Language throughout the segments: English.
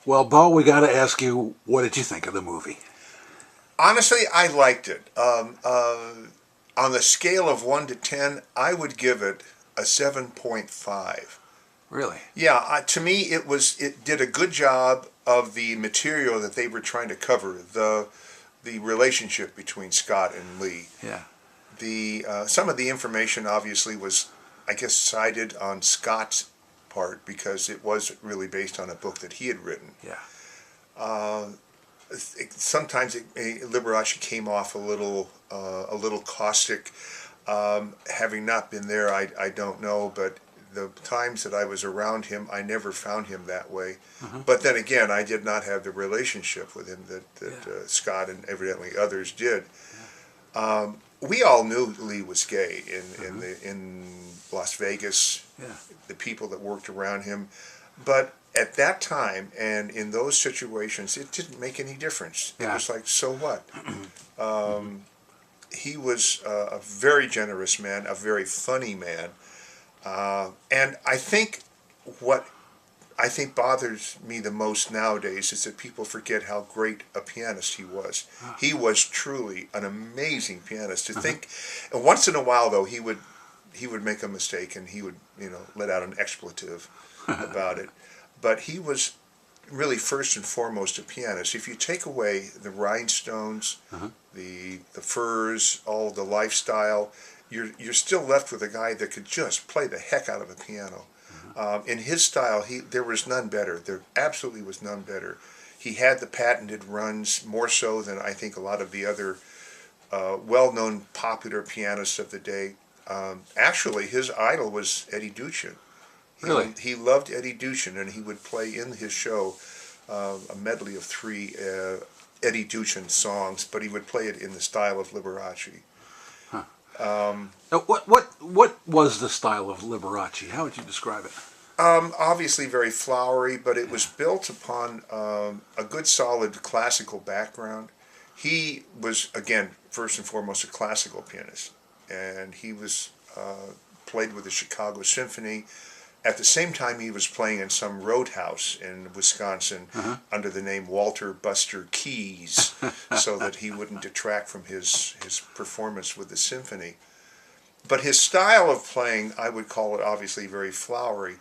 Well, Bo, we got to ask you, what did you think of the movie? Honestly, I liked it. On the scale of 1 to 10, I would give it a 7.5. Really? Yeah, to me, it did a good job of the material that they were trying to cover, the relationship between Scott and Lee. Yeah. The some of the information obviously was, I guess, cited on Scott's part because it was really based on a book that he had written. Yeah. Uh, Sometimes Liberace came off a little caustic. Having not been there, I don't know, but the times that I was around him, I never found him that way. But then again, I did not have the relationship with him that Scott and evidently others did. We all knew Lee was gay in Las Vegas. Yeah. The people that worked around him, but at that time and in those situations, it didn't make any difference. It was like, so what? He was a very generous man, a very funny man, and what I think bothers me the most nowadays is that people forget how great a pianist he was. He was truly an amazing pianist. To think, and once in a while though, he would make a mistake and he would let out an expletive about it. But he was really first and foremost a pianist. If you take away the rhinestones, the furs, all the lifestyle, you're still left with a guy that could just play the heck out of a piano. In his style, there was none better. There absolutely was none better. He had the patented runs more so than I think a lot of the other well-known popular pianists of the day. Actually, his idol was Eddie Duchin. Really? He loved Eddie Duchin, and he would play in his show a medley of 3 Eddie Duchin songs, but he would play it in the style of Liberace. Huh. Now, what was the style of Liberace? How would you describe it? Obviously very flowery, but it was built upon a good solid classical background. He was, again, first and foremost a classical pianist, and he was played with the Chicago Symphony. At the same time, he was playing in some roadhouse in Wisconsin under the name Walter Buster Keys, so that he wouldn't detract from his performance with the symphony. But his style of playing, I would call it obviously very flowery,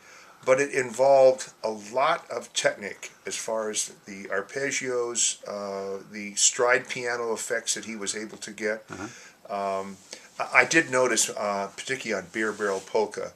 but it involved a lot of technique as far as the arpeggios, the stride piano effects that he was able to get. I did notice, particularly on Beer Barrel Polka,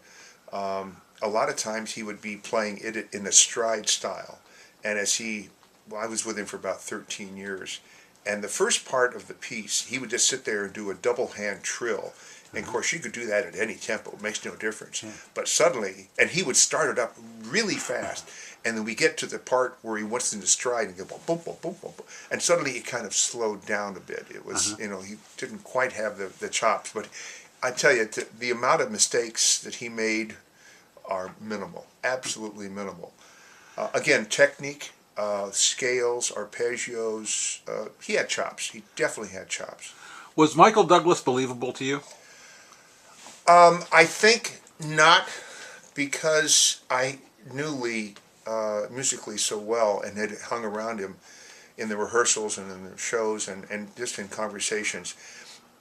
a lot of times he would be playing it in a stride style. And I was with him for about 13 years. And the first part of the piece, he would just sit there and do a double hand trill. And of course, you could do that at any tempo. It makes no difference. But suddenly, and he would start it up really fast. And then we get to the part where he wants into stride and go boom, boom, boom, boom, boom. And suddenly it kind of slowed down a bit. It was, he didn't quite have the chops. But I tell you, the amount of mistakes that he made are minimal, absolutely minimal. Again, technique, scales, arpeggios, he had chops. He definitely had chops. Was Michael Douglas believable to you? I think not, because I knew Lee musically so well and had hung around him in the rehearsals and in the shows and just in conversations.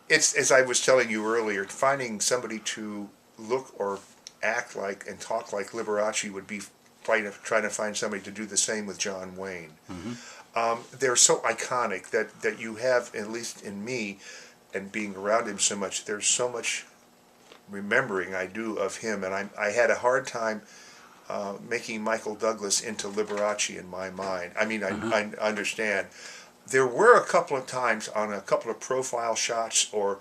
It's, as I was telling you earlier, finding somebody to look or act like and talk like Liberace would be trying to find somebody to do the same with John Wayne. They're so iconic that you have, at least in me, and being around him so much, there's so much remembering I do of him, and I had a hard time making Michael Douglas into Liberace in my mind. I mean, I understand. There were a couple of times on a couple of profile shots or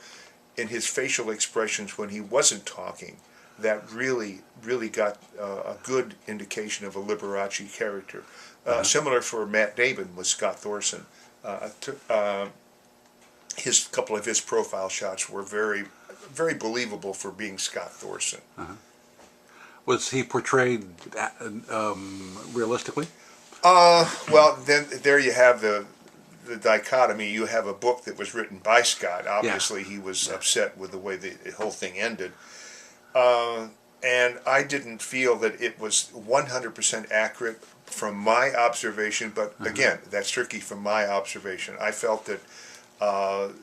in his facial expressions when he wasn't talking that really got a good indication of a Liberace character. Similar for Matt Damon with Scott Thorson. His couple of his profile shots were very, very believable for being Scott Thorson. Was he portrayed realistically? Well, then there you have the dichotomy. You have a book that was written by Scott. Obviously, he was upset with the way the whole thing ended. And I didn't feel that it was 100% accurate, from my observation, but again, that's strictly from my observation. I felt that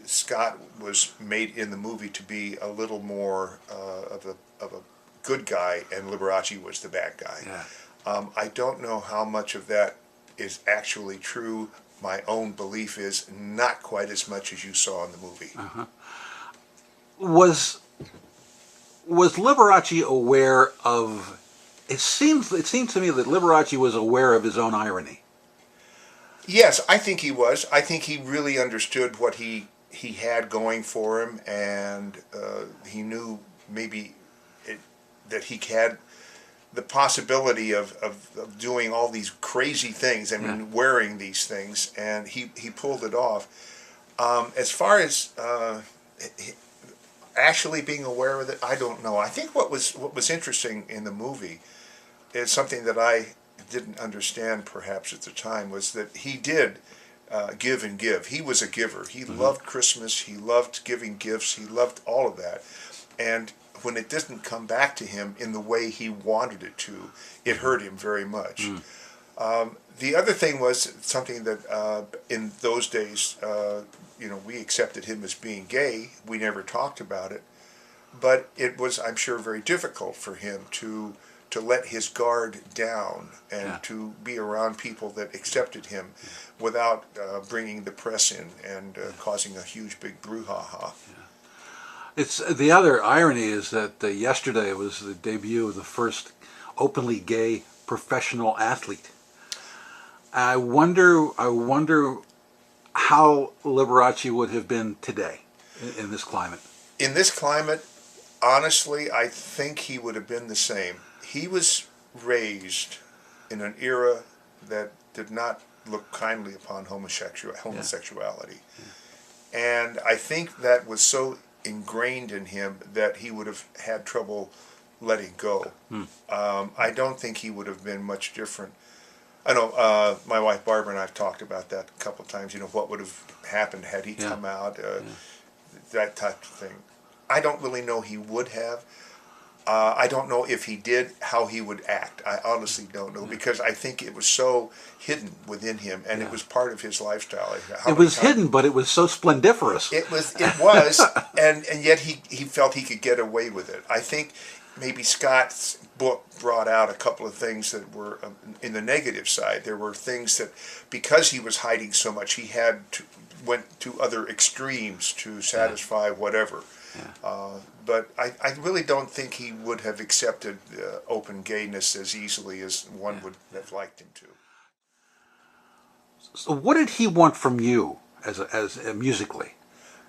Scott was made in the movie to be a little more of a good guy, and Liberace was the bad guy. Yeah. I don't know how much of that is actually true. My own belief is not quite as much as you saw in the movie. Was Liberace aware of? It seems to me that Liberace was aware of his own irony. Yes, I think he was. I think he really understood what he had going for him, and he knew maybe that he had the possibility of doing all these crazy things and wearing these things, and he pulled it off. As far as actually being aware of it, I don't know. I think what was interesting in the movie is something that I didn't understand perhaps at the time, was that he did give and give. He was a giver. He loved Christmas. He loved giving gifts. He loved all of that. And when it didn't come back to him in the way he wanted it to, it hurt him very much. The other thing was something that in those days, we accepted him as being gay. We never talked about it. But it was, I'm sure, very difficult for him to let his guard down and to be around people that accepted him without bringing the press in and causing a huge big brouhaha. It's the other irony is that yesterday was the debut of the first openly gay professional athlete. I wonder how Liberace would have been today in this climate. In this climate, honestly, I think he would have been the same. He was raised in an era that did not look kindly upon homosexuality. And I think that was so ingrained in him that he would have had trouble letting go. I don't think he would have been much different. I know my wife Barbara and I have talked about that a couple of times, what would have happened had he come out, that type of thing. I don't really know he would have. I don't know if he did, how he would act. I honestly don't know, because I think it was so hidden within him, and it was part of his lifestyle. It was hidden, but it was so splendiferous. It was, and yet he felt he could get away with it. I think maybe Scott's book brought out a couple of things that were in the negative side. There were things that, because he was hiding so much, he went to other extremes to satisfy whatever. But I really don't think he would have accepted open gayness as easily as one would have liked him to. So what did he want from you as musically?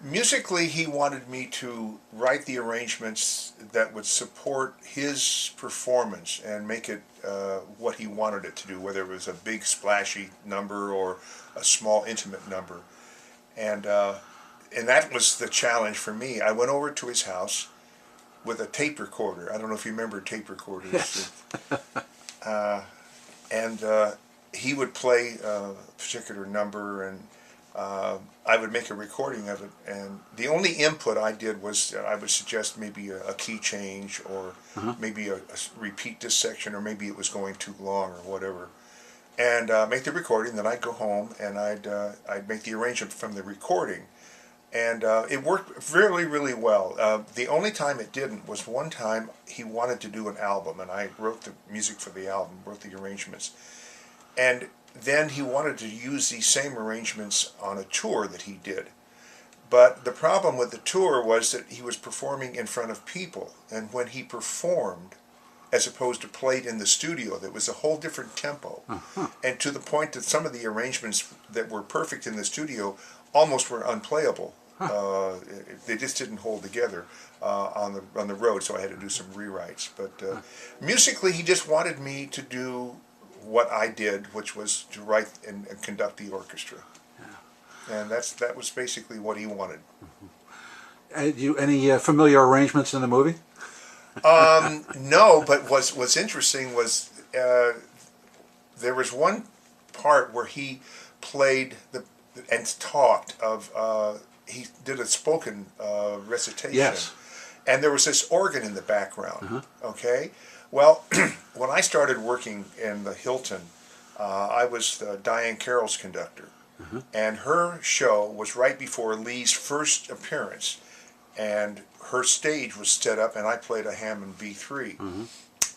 Musically, he wanted me to write the arrangements that would support his performance and make it what he wanted it to do, whether it was a big splashy number or a small intimate number. And that was the challenge for me. I went over to his house with a tape recorder. I don't know if you remember tape recorders. Yes. And he would play a particular number, and I would make a recording of it. And the only input I did was I would suggest maybe a key change, or maybe a repeat this section, or maybe it was going too long or whatever. And make the recording. Then I'd go home and I'd make the arrangement from the recording. And it worked really, really well. The only time it didn't was one time he wanted to do an album, and I wrote the music for the album, wrote the arrangements. And then he wanted to use these same arrangements on a tour that he did. But the problem with the tour was that he was performing in front of people, and when he performed, as opposed to played in the studio, there was a whole different tempo. And to the point that some of the arrangements that were perfect in the studio almost were unplayable. They just didn't hold together on the road, so I had to do some rewrites. But musically, he just wanted me to do what I did, which was to write and conduct the orchestra. And that was basically what he wanted. Any familiar arrangements in the movie? No, but what's interesting was there was one part where he played and talked of he did a spoken recitation. Yes. And there was this organ in the background. Okay? Well, when I started working in the Hilton, I was Diane Carroll's conductor. And her show was right before Lee's first appearance. And her stage was set up, and I played a Hammond B3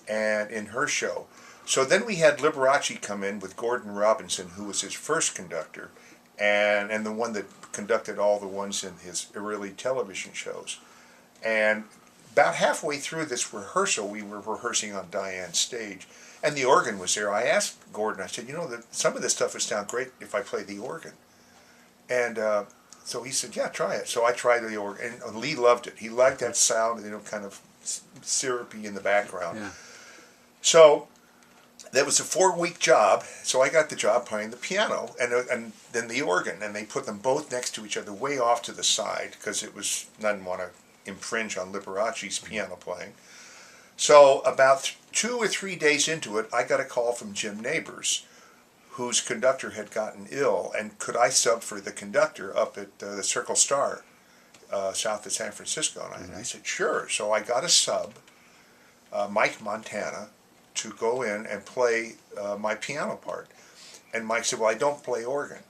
and in her show. So then we had Liberace come in with Gordon Robinson, who was his first conductor, and the one that conducted all the ones in his early television shows. And about halfway through this rehearsal, we were rehearsing on Diane's stage, and the organ was there. I asked Gordon, I said, some of this stuff would sound great if I played the organ. And so he said, yeah, try it. So I tried the organ, and Lee loved it. He liked that sound, kind of syrupy in the background. Yeah. So that was a 4-week job, so I got the job playing the piano and then the organ, and they put them both next to each other way off to the side because I didn't want to infringe on Liberace's piano playing. So about 2 or 3 days into it, I got a call from Jim Neighbors, whose conductor had gotten ill, and could I sub for the conductor up at the Circle Star south of San Francisco? And I said, sure. So I got a sub, Mike Montana, to go in and play my piano part. And Mike said, well, I don't play organ.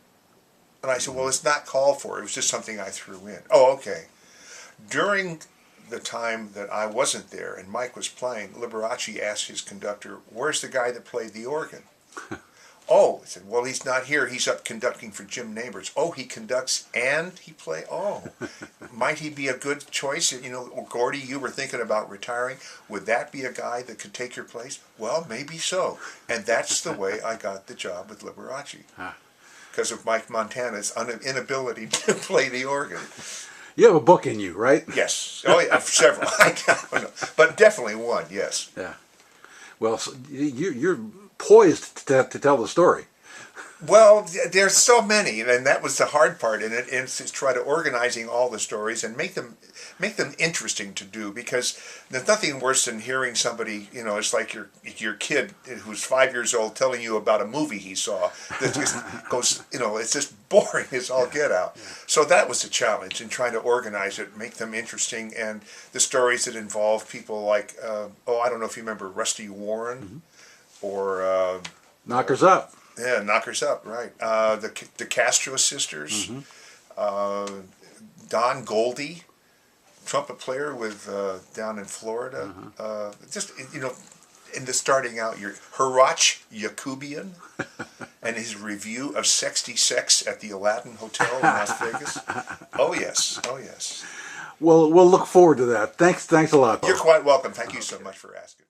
And I said, well, it's not called for. It was just something I threw in. Oh, okay. During the time that I wasn't there and Mike was playing, Liberace asked his conductor, where's the guy that played the organ? Oh, I said, well, he's not here. He's up conducting for Jim Neighbors. Oh, he conducts and he play. Oh, might he be a good choice? Gordy, you were thinking about retiring. Would that be a guy that could take your place? Well, maybe so. And that's the way I got the job with Liberace, because of Mike Montana's inability to play the organ. You have a book in you, right? Yes. Oh, yeah, several. I don't know. But definitely one, yes. Yeah. Well, so you're poised to tell the story. Well, there's so many, and that was the hard part in it, is to try to organizing all the stories and make them interesting to do, because there's nothing worse than hearing somebody, it's like your kid who's 5 years old telling you about a movie he saw that just goes, it's just boring as all get out. So that was the challenge in trying to organize it, make them interesting, and the stories that involve people like, I don't know if you remember Rusty Warren or Knockers Up. Yeah, Knockers Up, right. The Castro sisters, Don Goldie, trumpet player with down in Florida. Just, in the starting out year, Harach Yakubian and his review of Sexty Sex at the Aladdin Hotel in Las Vegas. Oh, yes. Oh, yes. Well, we'll look forward to that. Thanks a lot, Paul. You're quite welcome. Thank you so much for asking.